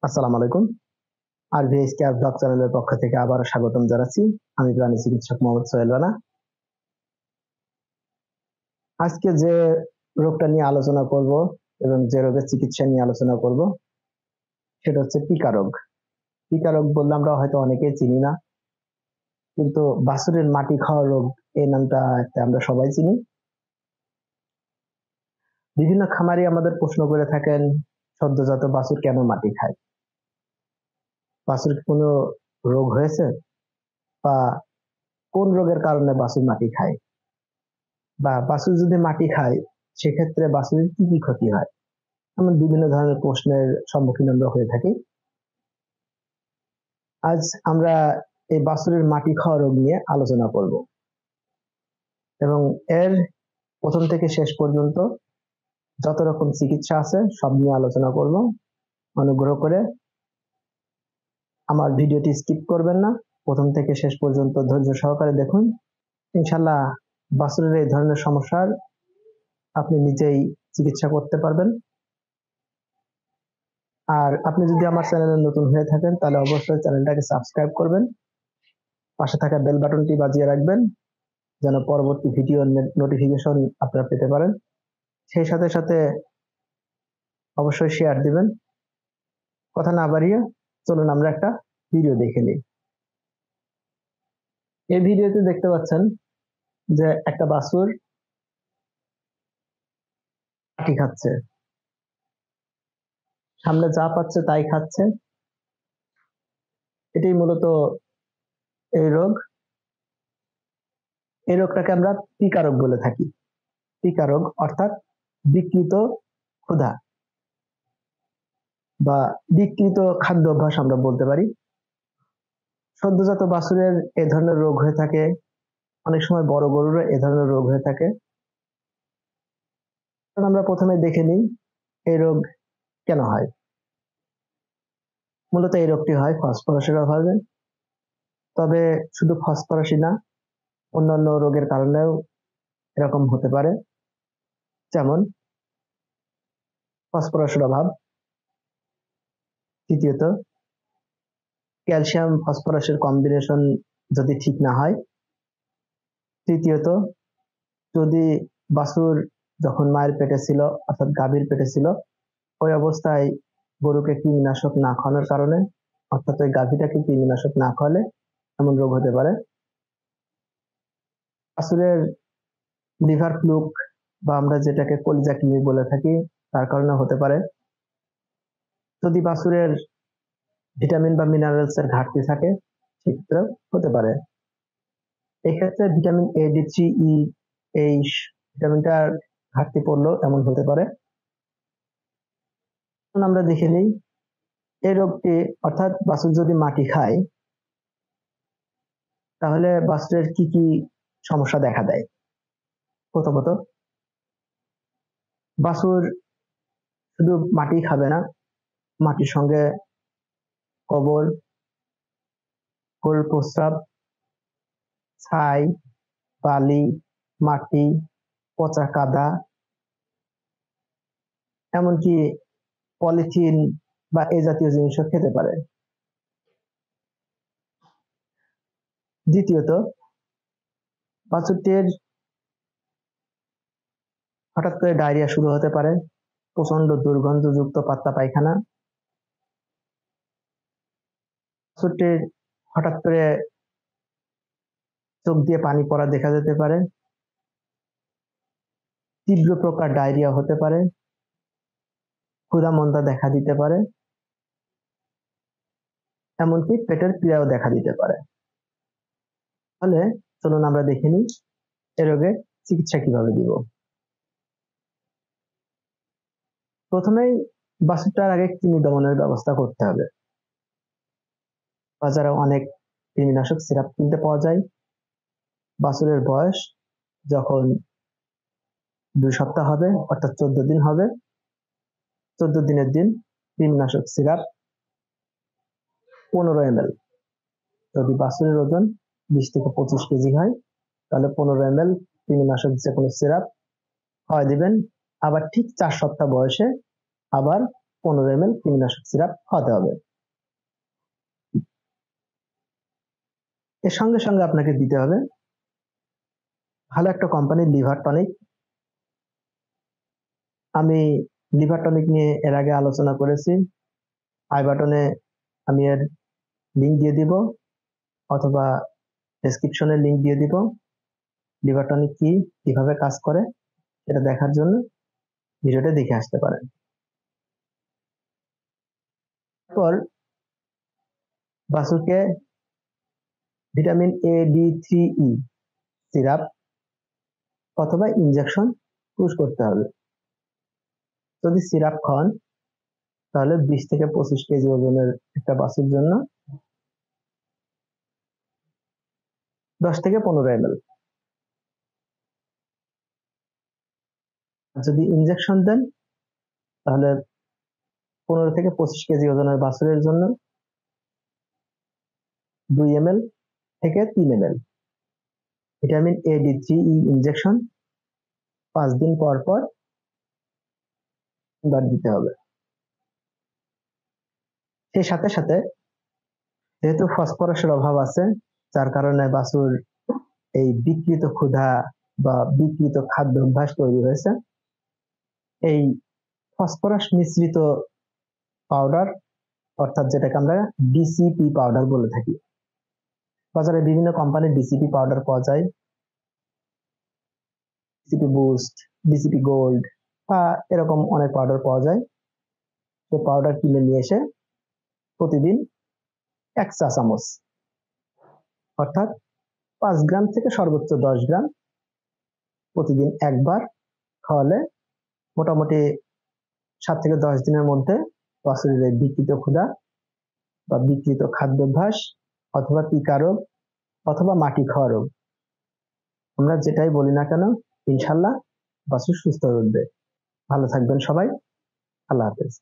আসসালামু আলাইকুম। আরভিএস care blog চ্যানেলের পক্ষ থেকে আবার স্বাগতম জানাচ্ছি। আমি প্রাণী চিকিৎসক মোহাম্মদ সোহেল রানা। আজকে যে রোগটা নিয়ে আলোচনা করব এবং যে রোগের চিকিৎসা নিয়ে আলোচনা করব সেটা হচ্ছে পিকা রোগ। পিকা রোগ বললে আমরা হয়তো অনেকেই চিনি না, কিন্তু বাছুরের মাটি খাওয়া রোগ এই নামটা আমরা সবাই চিনি। বিভিন্ন খামারি আমাদের প্রশ্ন করে থাকেন, সদ্যজাত বাছুর কেন মাটি খায়? বাছুর কোনো রোগ হয়েছে, বা কোন রোগের কারণে বাছুর মাটি খায়, বা বাছুর যদি মাটি খায় সেক্ষেত্রে বাছুরের কি কি ক্ষতি হয়? এমন বিভিন্ন ধরনের প্রশ্নের সম্মুখীন আমরা হয়ে থাকি। আজ আমরা এই বাছুরের মাটি খাওয়া রোগ নিয়ে আলোচনা করব এবং এর প্রথম থেকে শেষ পর্যন্ত যত রকম চিকিৎসা আছে সব নিয়ে আলোচনা করব। অনুগ্রহ করে আমার ভিডিওটি স্কিপ করবেন না, প্রথম থেকে শেষ পর্যন্ত ধৈর্য সহকারে দেখুন। ইনশাল্লাহ বাছুরের এই ধরনের সমস্যার আপনি নিজেই চিকিৎসা করতে পারবেন। আর আপনি যদি আমার চ্যানেলে নতুন হয়ে থাকেন তাহলে অবশ্যই চ্যানেলটাকে সাবস্ক্রাইব করবেন, পাশে থাকা বেল বাটনটি বাজিয়ে রাখবেন যেন পরবর্তী ভিডিও নোটিফিকেশন আপনারা পেতে পারেন। সেই সাথে সাথে অবশ্যই শেয়ার দিবেন। কথা না বাড়িয়ে চলুন আমরা একটা ভিডিও দেখে নিই। এই ভিডিওতে দেখতে পাচ্ছেন যে একটা বাছুর মাটি খাচ্ছে, সামনে যা পাচ্ছে তাই খাচ্ছে। এটাই মূলত এই রোগ। এই রোগটাকে আমরা পিকা রোগ বলে থাকি। পিকা রোগ অর্থাৎ বিকৃত ক্ষুধা বা বিকৃত খাদ্য অভ্যাস আমরা বলতে পারি। সদ্যজাত বাছুরের এ ধরনের রোগ হয়ে থাকে, অনেক সময় বড় গরুরও এ ধরনের রোগ হয়ে থাকে। আমরা প্রথমে দেখে নিই এই রোগ কেন হয়। মূলত এই রোগটি হয় ফসফরাসের অভাবে, তবে শুধু ফসফরাসই না, অন্যান্য রোগের কারণেও এরকম হতে পারে, যেমন ফসফরাসের অভাব। তৃতীয়ত, ক্যালসিয়াম ফসফরাসের কম্বিনেশন যদি ঠিক না হয়। তৃতীয়ত, যদি বাছুর যখন মায়ের পেটে ছিল অর্থাৎ গাভীর পেটে ছিল ওই অবস্থায় গরুকে কৃমিনাশক না খাওয়ানোর কারণে, অর্থাৎ ওই গাভীটাকে কৃমিনাশক না খাওয়ালে এমন রোগ হতে পারে। বাছুরের লিভার ফ্লুক বা আমরা যেটাকে কলিজা কৃমি বলে থাকি তার কারণে হতে পারে। যদি বাছুরের ভিটামিন বা মিনারেলস এর ঘাটতি থাকে সেক্ষেত্রে হতে পারে। এক্ষেত্রে ভিটামিন এ, ডি3, ই, এই ভিটামিনটার ঘাটতি পড়লেও এমন হতে পারে। আমরা দেখে নিই এই রোগটি, অর্থাৎ বাছুর যদি মাটি খায় তাহলে বাছুরের কি কি সমস্যা দেখা দেয়। প্রথমত, বাছুর শুধু মাটি খাবে না, মাটির সঙ্গে গোবর, গরুর প্রস্রাব, ছাই, বালি, মাটি, পচা কাদা, এমনকি পলিথিন বা এই জাতীয় জিনিসও খেতে পারে। দ্বিতীয়ত, বাছুরটির হঠাৎ করে ডায়রিয়া শুরু হতে পারে, প্রচন্ড দুর্গন্ধযুক্ত পাতলা পায়খানা। বাছুরটির হঠাৎ করে চোখ দিয়ে পানি পড়া দেখা যেতে পারে, তীব্র প্রকার ডায়রিয়া হতে পারে, ক্ষুধা মন্দা দেখা দিতে পারে, এমনকি পেটের পীড়াও দেখা দিতে পারে। তাহলে চলুন আমরা দেখে নিই এ রোগের চিকিৎসা কিভাবে দিব। প্রথমেই বাছুরটার আগে কৃমি দমনের ব্যবস্থা করতে হবে। বাজারে অনেক কৃমিনাশক সিরাপ কিনতে পাওয়া যায়। বাছুরের বয়স যখন 2 সপ্তাহ হবে অর্থাৎ 14 দিন হবে, 14 দিনের দিন কৃমিনাশক সিরাপ 15 ml। যদি বাছুরের ওজন 20 থেকে 25 কেজি হয় তাহলে 15 ml কৃমিনাশক যে কোনো সিরাপ খাওয়াই দিবেন। আবার ঠিক 4 সপ্তাহ বয়সে আবার 15 ml কৃমিনাশক সিরাপ খাওয়াতে হবে। এর সঙ্গে সঙ্গে আপনাকে দিতে হবে ভালো একটা কোম্পানির লিভার টনিক। আমি লিভার টনিক নিয়ে এর আগে আলোচনা করেছি, আই বাটনে আমি এর লিঙ্ক দিয়ে দিব অথবা ডেসক্রিপশনে লিঙ্ক দিয়ে দিব। লিভার টনিক কি, কিভাবে কাজ করে এটা দেখার জন্য ভিডিওটা দেখে আসতে পারেন। তারপর বাছুরকে vitamin A, D, 3, E syrup অথবা ইনজেকশন পুশ করতে হবে। যদি সিরাপ খান তাহলে 20 থেকে 25 কেজি ওজনের একটা বাছুর জন্য 10 থেকে 15 ml। যদি ইনজেকশন দেন তাহলে 15 থেকে 25 কেজি ওজনের বাছুরের জন্য 2 ml থেকে 3 ml vitamin A, D, 3, E injection 5 দিন পর পর দিতে হবে। সেই সাথে সাথে যেহেতু ফসফরাসের অভাব আছে, যার কারণে বাছুর এই বিকৃত ক্ষুধা বা বিকৃত খাদ্য অভ্যাস তৈরি হয়েছে, এই ফসফরাস মিশ্রিত পাউডার অর্থাৎ যেটাকে আমরা ডিসিপি পাউডার বলে থাকি, বাজারে বিভিন্ন কোম্পানির ডিসিপি পাউডার পাওয়া যায়, ডিসিপি বুস্ট, ডিসিপি গোল্ড বা এরকম অনেক পাউডার পাওয়া যায়। সেই পাউডার কিনে নিয়ে এসে প্রতিদিন 1 চা চামচ অর্থাৎ 5 গ্রাম থেকে সর্বোচ্চ 10 গ্রাম প্রতিদিন একবার খাওয়ালে মোটামুটি 7 থেকে 10 দিনের মধ্যে বাছুরের এই বিকৃত ক্ষুধা বা বিকৃত খাদ্যাভ্যাস অথবা টিকা রোগ অথবা মাটি খাওয়া রোগ, আমরা যেটাই বলি না কেন, ইনশাল্লাহ বাছুর সুস্থ হয়ে উঠবে। ভালো থাকবেন সবাই, আল্লাহ হাফেজ।